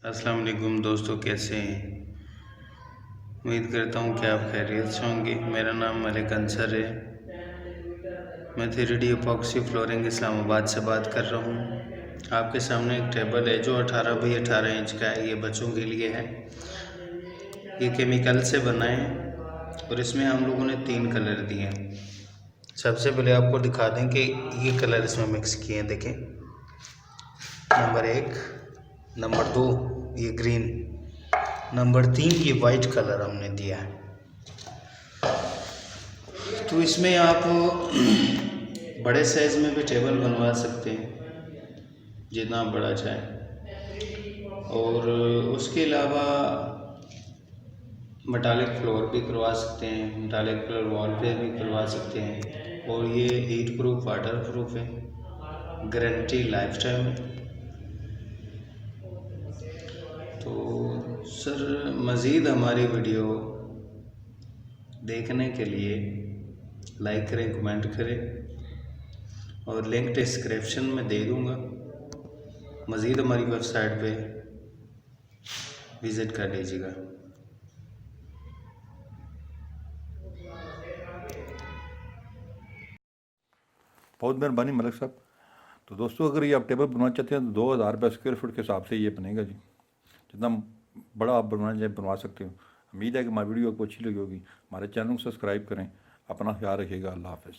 अस्सलाम वालेकुम दोस्तों, कैसे हैं। उम्मीद करता हूँ कि आप खैरियत से होंगे। मेरा नाम मलिक अंसर है। मैं 3D एपॉक्सी फ्लोरिंग इस्लामाबाद से बात कर रहा हूँ। आपके सामने एक टेबल है जो 18 बाई 18 इंच का है। ये बच्चों के लिए है। ये केमिकल से बना है और इसमें हम लोगों ने 3 कलर दिए हैं। सबसे पहले आपको दिखा दें कि ये कलर इसमें मिक्स किए हैं। देखें, नंबर 1, नंबर 2 ये ग्रीन, नंबर 3 ये वाइट कलर हमने दिया है। तो इसमें आप बड़े साइज़ में भी टेबल बनवा सकते हैं, जितना बड़ा चाहें। और उसके अलावा मेटालिक फ्लोर भी करवा सकते हैं, मेटालिक कलर वॉल पे भी करवा सकते हैं। और ये हीट प्रूफ, वाटर प्रूफ है, गारंटी लाइफ टाइम है। तो सर, मज़ीद हमारी वीडियो देखने के लिए लाइक करें, कमेंट करें और लिंक डिस्क्रिप्शन में दे दूँगा। मज़ीद हमारी वेबसाइट पे विज़िट कर लीजिएगा। बहुत मेहरबानी मलिक साहब। तो दोस्तों, अगर ये आप टेबल बनवाना चाहते हैं तो 2000 रुपये स्क्वायर फुट के हिसाब से ये बनेगा जी। जितना बड़ा आप बनवाना चाहें बनवा सकते हो। उम्मीद है कि हमारी वीडियो आपको अच्छी लगी होगी। हमारे चैनल को सब्सक्राइब करें। अपना ख्याल रखिएगा। अल्लाह हाफ़िज़।